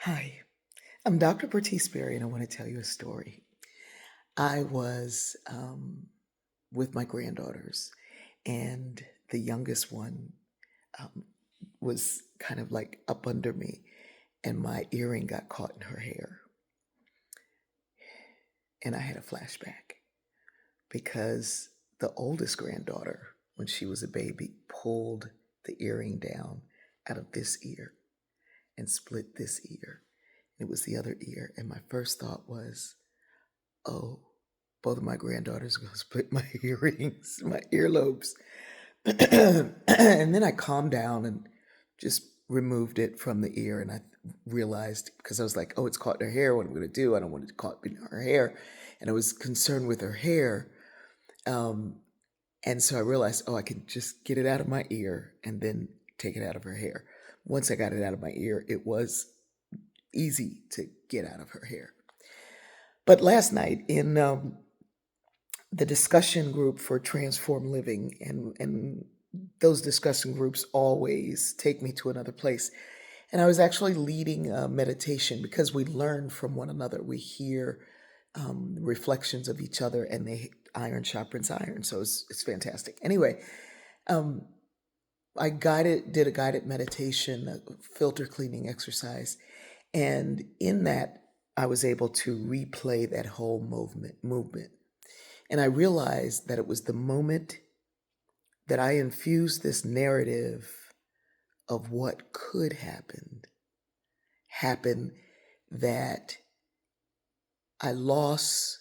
Hi, I'm Dr. Bertice Berry, and I want to tell you a story. I was with my granddaughters, and the youngest one um, was kind of like up under me, and my earring got caught in her hair. And I had a flashback because the oldest granddaughter, when she was a baby, pulled the earring down out of this ear and split this ear. It was the other ear. And my first thought was, oh, both of my granddaughters are going to split my earrings, my earlobes. And then I calmed down and just removed it from the ear. And I realized, because I was like, oh, it's caught in her hair. What am I going to do? I don't want it caught in her hair. And I was concerned with her hair. Um, and so I realized, oh, I can just get it out of my ear and then take it out of her hair. Once I got it out of my ear, it was easy to get out of her hair. But last night in the discussion group for Transform Living, and those discussion groups always take me to another place. And I was actually leading a meditation because we learn from one another. We hear reflections of each other, and they iron sharpens iron. So it's fantastic. Anyway, um, did a guided meditation, a filter cleaning exercise, and in that I was able to replay that whole movement. And I realized that it was the moment that I infused this narrative of what could happen, that I lost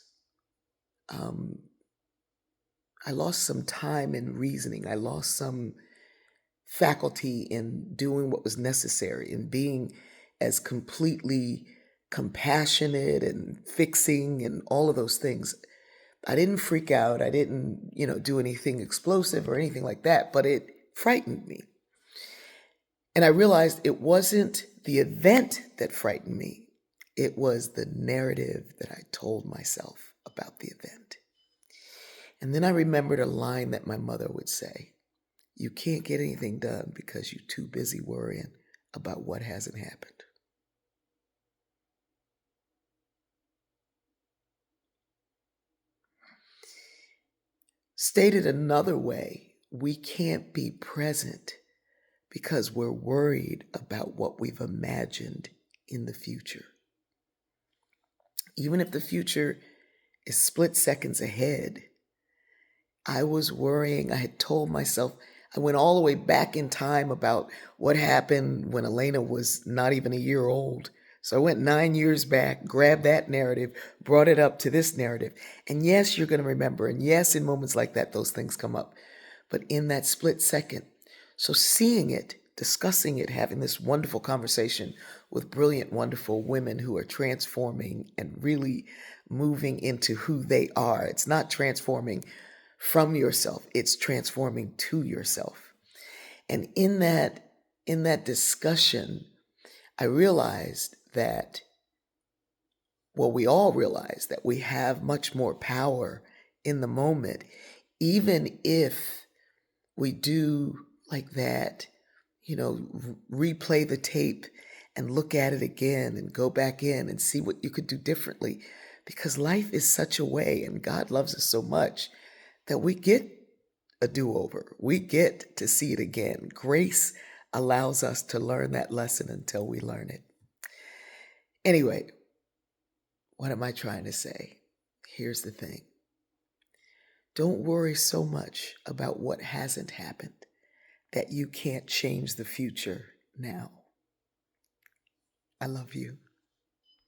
um, I lost some time in reasoning. I lost some faculty in doing what was necessary, in being as completely compassionate and fixing and all of those things. I didn't freak out. I didn't, do anything explosive or anything like that, but it frightened me. And I realized it wasn't the event that frightened me. It was the narrative that I told myself about the event. And then I remembered a line that my mother would say: you can't get anything done because you're too busy worrying about what hasn't happened. Stated another way, we can't be present because we're worried about what we've imagined in the future. Even if the future is split seconds ahead, I was worrying. I had told myself, I went all the way back in time about what happened when Elena was not even a year old. So I went 9 years back, grabbed that narrative, brought it up to this narrative. And yes, you're going to remember. And yes, in moments like that, those things come up. But in that split second, so seeing it, discussing it, having this wonderful conversation with brilliant, wonderful women who are transforming and really moving into who they are. It's not transforming from yourself, it's transforming to yourself. And in that discussion, I realized that, well, we all realize that we have much more power in the moment, even if we do like that, replay the tape and look at it again and go back in and see what you could do differently. Because life is such a way, and God loves us so much, that we get a do over. We get to see it again. Grace allows us to learn that lesson until we learn it. Anyway, what am I trying to say? Here's the thing: don't worry so much about what hasn't happened that you can't change the future now. I love you.